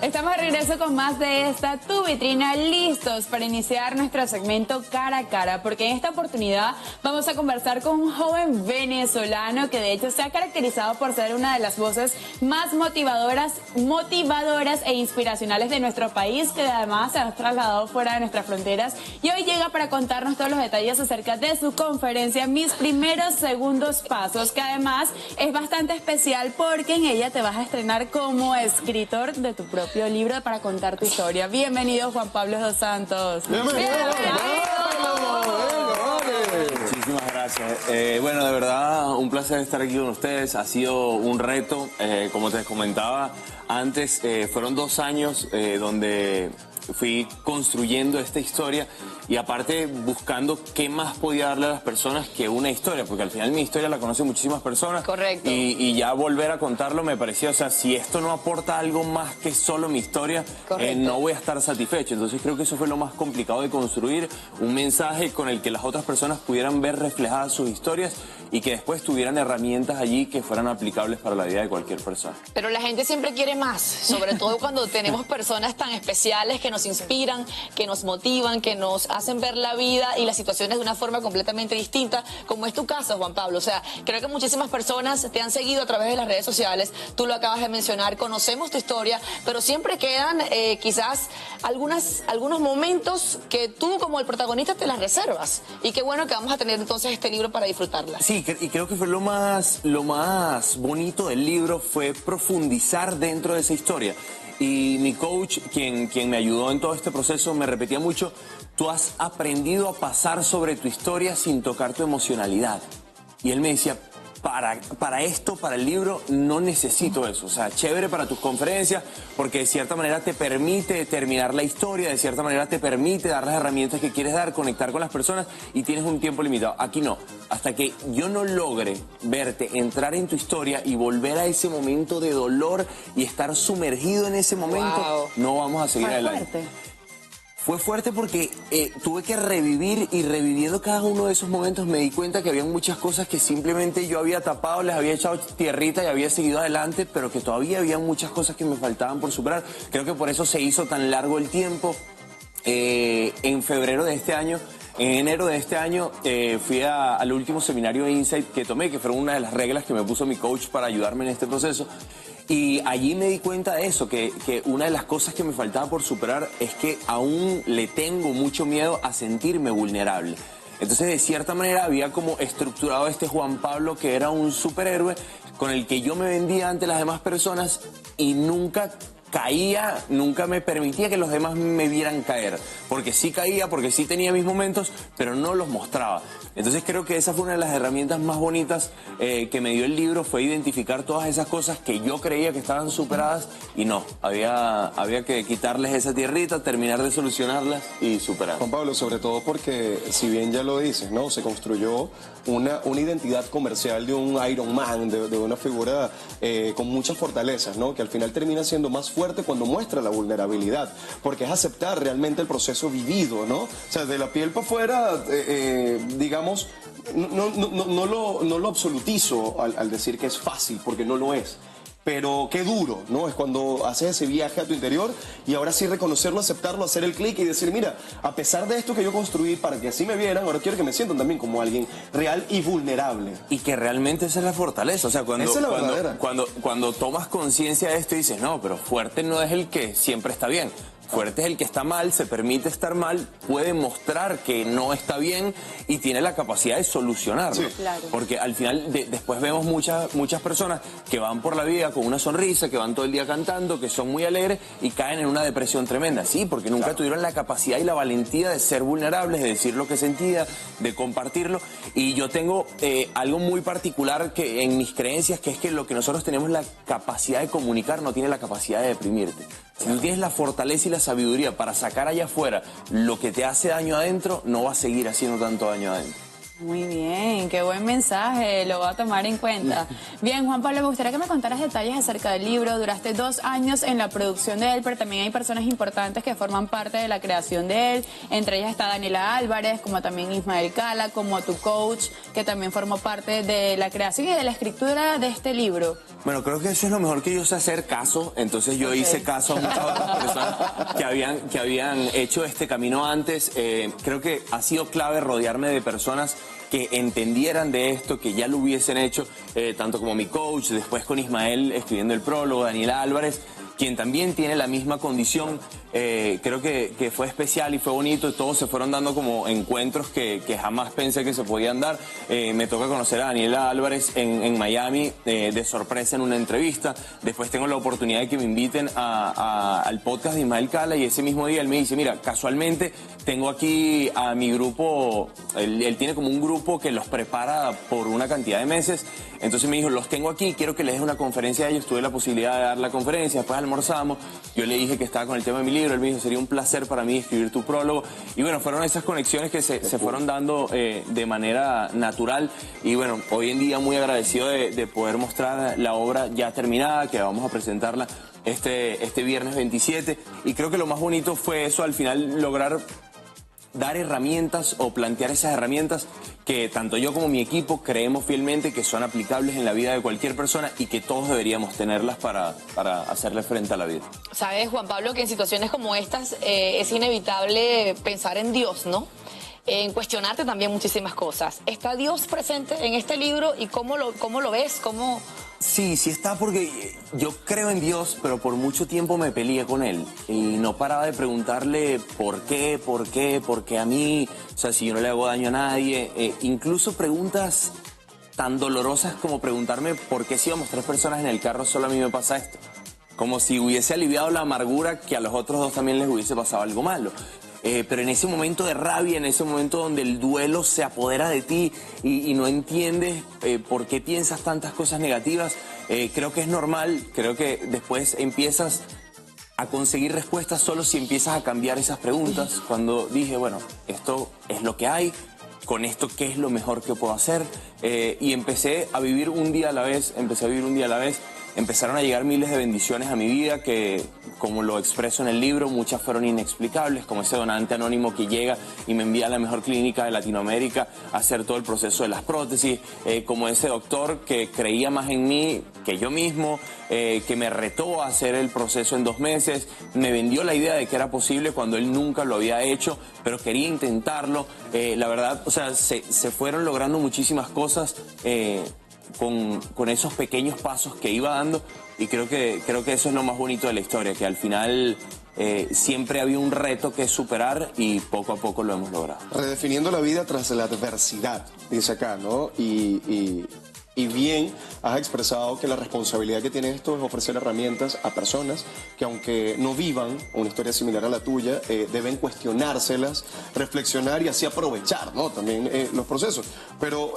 Estamos de regreso con más de esta Tu Vitrina, listos para iniciar nuestro segmento Cara a Cara, porque en esta oportunidad vamos a conversar con un joven venezolano que de hecho se ha caracterizado por ser una de las voces más motivadoras e inspiracionales de nuestro país, que además se ha trasladado fuera de nuestras fronteras y hoy llega para contarnos todos los detalles acerca de su conferencia Mis Primeros Segundos Pasos, que además es bastante especial porque en ella te vas a estrenar como escritor de tu propio libro para contar tu historia. Bienvenido, Juan Pablo dos Santos. Bienvenido. Muchísimas gracias. Bueno, de verdad, un placer estar aquí con ustedes. Ha sido un reto, como te comentaba antes, fueron 2 años donde fui construyendo esta historia y aparte buscando qué más podía darle a las personas que una historia, porque al final mi historia la conocen muchísimas personas. Correcto. Y ya volver a contarlo me parecía, o sea, si esto no aporta algo más que solo mi historia, no voy a estar satisfecho. Entonces creo que eso fue lo más complicado de construir, un mensaje con el que las otras personas pudieran ver reflejadas sus historias y que después tuvieran herramientas allí que fueran aplicables para la vida de cualquier persona. Pero la gente siempre quiere más, sobre todo cuando tenemos personas tan especiales que nos inspiran, que nos motivan, que nos hacen ver la vida y las situaciones de una forma completamente distinta, como es tu caso, Juan Pablo. O sea, creo que muchísimas personas te han seguido a través de las redes sociales, tú lo acabas de mencionar, conocemos tu historia, pero siempre quedan quizás algunos momentos que tú como el protagonista te las reservas. Y qué bueno que vamos a tener entonces este libro para disfrutarla. Sí, y creo que fue lo más bonito del libro fue profundizar dentro de esa historia. Y mi coach, quien me ayudó en todo este proceso, me repetía mucho, tú has aprendido a pasar sobre tu historia sin tocar tu emocionalidad. Y él me decía, para esto, para el libro, no necesito eso. O sea, chévere para tus conferencias, porque de cierta manera te permite terminar la historia, de cierta manera te permite dar las herramientas que quieres dar, conectar con las personas y tienes un tiempo limitado. Aquí no. Hasta que yo no logre verte entrar en tu historia y volver a ese momento de dolor y estar sumergido en ese momento, no vamos a seguir adelante. Fue fuerte porque tuve que revivir y reviviendo cada uno de esos momentos me di cuenta que había muchas cosas que simplemente yo había tapado, les había echado tierrita y había seguido adelante, pero que todavía había muchas cosas que me faltaban por superar. Creo que por eso se hizo tan largo el tiempo. En febrero de este año, en enero de este año, fui al último seminario de Insight que tomé, que fue una de las reglas que me puso mi coach para ayudarme en este proceso. Y allí me di cuenta de eso, que una de las cosas que me faltaba por superar es que aún le tengo mucho miedo a sentirme vulnerable. Entonces, de cierta manera, había como estructurado este Juan Pablo que era un superhéroe con el que yo me vendía ante las demás personas y nunca caía, nunca me permitía que los demás me vieran caer, porque sí caía, porque sí tenía mis momentos, pero no los mostraba. Entonces creo que esa fue una de las herramientas más bonitas que me dio el libro, fue identificar todas esas cosas que yo creía que estaban superadas y no, había que quitarles esa tierrita, terminar de solucionarlas y superar. Juan Pablo, sobre todo porque, si bien ya lo dices, ¿no? Se construyó una identidad comercial de un Iron Man, de una figura con muchas fortalezas, ¿no? Que al final termina siendo más fuerte cuando muestra la vulnerabilidad, porque es aceptar realmente el proceso vivido, ¿no? O sea, de la piel para afuera, digamos, no lo absolutizo al decir que es fácil, porque no lo es. Pero qué duro, ¿no? Es cuando haces ese viaje a tu interior y ahora sí reconocerlo, aceptarlo, hacer el clic y decir, mira, a pesar de esto que yo construí para que así me vieran, ahora quiero que me sientan también como alguien real y vulnerable. Y que realmente esa es la fortaleza, o sea, cuando tomas conciencia de esto y dices, no, pero fuerte no es el que siempre está bien. Fuerte es el que está mal, se permite estar mal, puede mostrar que no está bien y tiene la capacidad de solucionarlo. Sí. Claro. Porque al final después vemos muchas personas que van por la vida con una sonrisa, que van todo el día cantando, que son muy alegres y caen en una depresión tremenda. Sí, porque nunca tuvieron la capacidad y la valentía de ser vulnerables, de decir lo que sentía, de compartirlo. Y yo tengo algo muy particular que en mis creencias, que es que lo que nosotros tenemos la capacidad de comunicar no tiene la capacidad de deprimirte. Si no tienes la fortaleza y la sabiduría para sacar allá afuera lo que te hace daño adentro, no va a seguir haciendo tanto daño adentro. Muy bien, qué buen mensaje, lo voy a tomar en cuenta. Bien, Juan Pablo, me gustaría que me contaras detalles acerca del libro. Duraste 2 años en la producción de él, pero también hay personas importantes que forman parte de la creación de él. Entre ellas está Daniela Álvarez, como también Ismael Cala, como tu coach, que también formó parte de la creación y de la escritura de este libro. Bueno, creo que eso es lo mejor que yo sé hacer, caso. Entonces yo hice caso a muchas otras personas que habían hecho este camino antes. Creo que ha sido clave rodearme de personas que entendieran de esto, que ya lo hubiesen hecho, tanto como mi coach, después con Ismael escribiendo el prólogo, Daniela Álvarez, quien también tiene la misma condición. Creo que fue especial y fue bonito, y todos se fueron dando como encuentros que jamás pensé que se podían dar. Me toca conocer a Daniela Álvarez en Miami de sorpresa en una entrevista. Después tengo la oportunidad de que me inviten al podcast de Ismael Cala, y ese mismo día él me dice, mira, casualmente tengo aquí a mi grupo, él tiene como un grupo que los prepara por una cantidad de meses. Entonces me dijo, los tengo aquí, quiero que les des una conferencia a ellos. Tuve la posibilidad de dar la conferencia, después almorzamos, yo le dije que estaba con el tema de mi libro, él me dijo, sería un placer para mí escribir tu prólogo. Y bueno, fueron esas conexiones que se fueron dando de manera natural. Y bueno, hoy en día muy agradecido de poder mostrar la obra ya terminada, que vamos a presentarla este viernes 27. Y creo que lo más bonito fue eso, al final lograr dar herramientas o plantear esas herramientas que tanto yo como mi equipo creemos fielmente que son aplicables en la vida de cualquier persona y que todos deberíamos tenerlas para hacerle frente a la vida. Sabes, Juan Pablo, que en situaciones como estas es inevitable pensar en Dios, ¿no? En cuestionarte también muchísimas cosas. ¿Está Dios presente en este libro y cómo lo ves? ¿Cómo...? Sí está, porque yo creo en Dios, pero por mucho tiempo me peleé con él y no paraba de preguntarle por qué a mí, o sea, si yo no le hago daño a nadie, incluso preguntas tan dolorosas como preguntarme por qué si íbamos 3 personas en el carro solo a mí me pasa esto, como si hubiese aliviado la amargura que a los otros 2 también les hubiese pasado algo malo. Pero en ese momento de rabia, en ese momento donde el duelo se apodera de ti y no entiendes por qué piensas tantas cosas negativas, creo que es normal, creo que después empiezas a conseguir respuestas solo si empiezas a cambiar esas preguntas. Cuando dije, bueno, esto es lo que hay, con esto qué es lo mejor que puedo hacer, y empecé a vivir un día a la vez, empezaron a llegar miles de bendiciones a mi vida que, como lo expreso en el libro, muchas fueron inexplicables, como ese donante anónimo que llega y me envía a la mejor clínica de Latinoamérica a hacer todo el proceso de las prótesis, como ese doctor que creía más en mí que yo mismo, que me retó a hacer el proceso en 2 meses, me vendió la idea de que era posible cuando él nunca lo había hecho, pero quería intentarlo. La verdad, o sea, se fueron logrando muchísimas cosas con esos pequeños pasos que iba dando, y creo que eso es lo más bonito de la historia, que al final siempre había un reto que superar y poco a poco lo hemos logrado. Redefiniendo la vida tras la adversidad, dice acá, ¿no? Y bien has expresado que la responsabilidad que tiene esto es ofrecer herramientas a personas que, aunque no vivan una historia similar a la tuya, deben cuestionárselas, reflexionar y así aprovechar, ¿no? También los procesos. Pero,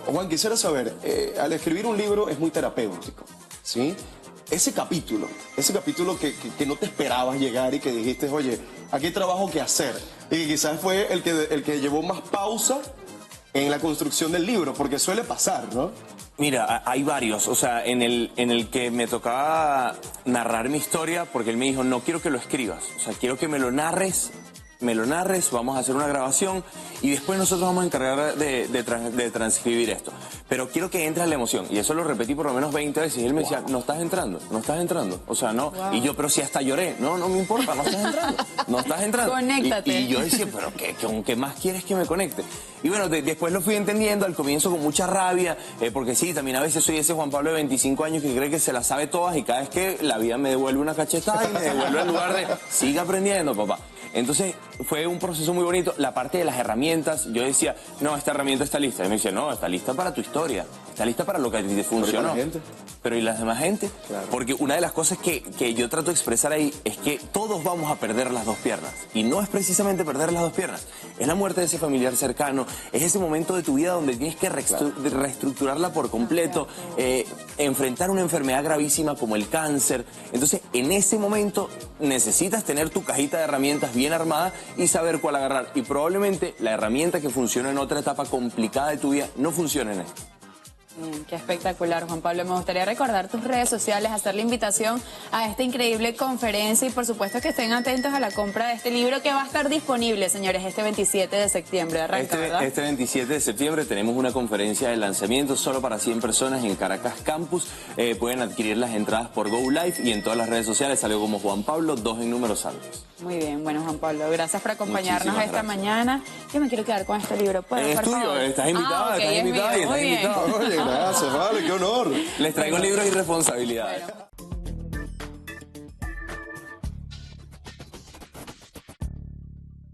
Juan, quisiera saber, al escribir un libro es muy terapéutico, ¿sí? Ese capítulo que no te esperabas llegar y que dijiste, oye, aquí hay trabajo que hacer, y que quizás fue el que llevó más pausa en la construcción del libro, porque suele pasar, ¿no? Mira, hay varios, o sea, en el que me tocaba narrar mi historia, porque él me dijo, no quiero que lo escribas, o sea, quiero que me lo narres, vamos a hacer una grabación y después nosotros vamos a encargar de transcribir esto. Pero quiero que entre la emoción. Y eso lo repetí por lo menos 20 veces. Y él me decía, no estás entrando. O sea, no. Wow. Y yo, pero si hasta lloré. No me importa, no estás entrando. Conéctate. Y yo decía, pero ¿con qué más quieres que me conecte? Y bueno, después lo fui entendiendo, al comienzo con mucha rabia, porque sí, también a veces soy ese Juan Pablo de 25 años que cree que se la sabe todas, y cada vez que la vida me devuelve una cachetada y me devuelve en lugar de, siga aprendiendo, papá. Entonces fue un proceso muy bonito. La parte de las herramientas, yo decía, no, esta herramienta está lista. Y me dice, no, está lista para tu historia, está lista para lo que a ti te funcionó. Pero ¿y las demás gente? Claro. Porque una de las cosas que yo trato de expresar ahí es que todos vamos a perder las 2 piernas. Y no es precisamente perder las 2 piernas, es la muerte de ese familiar cercano, es ese momento de tu vida donde tienes que reestructurarla por completo, enfrentar una enfermedad gravísima como el cáncer. Entonces, en ese momento necesitas tener tu cajita de herramientas bien armada y saber cuál agarrar. Y probablemente la herramienta que funciona en otra etapa complicada de tu vida no funcione en esta. Bien, qué espectacular, Juan Pablo. Me gustaría recordar tus redes sociales, hacer la invitación a esta increíble conferencia y por supuesto que estén atentos a la compra de este libro que va a estar disponible, señores, este 27 de septiembre. Arranca, ¿verdad? Este 27 de septiembre tenemos una conferencia de lanzamiento solo para 100 personas en Caracas Campus. Pueden adquirir las entradas por Go Live y en todas las redes sociales salió como Juan Pablo, 2 en números altos. Muy bien, bueno, Juan Pablo, gracias por acompañarnos Muchísimas esta gracias. mañana. Yo me quiero quedar con este libro. ¿Puedo, Es por tuyo, favor? estás invitada, Ok, estás es invitada mío. y estás Muy bien. invitado. Oye, gracias, vale, qué honor. Les traigo libros y responsabilidades. Bueno.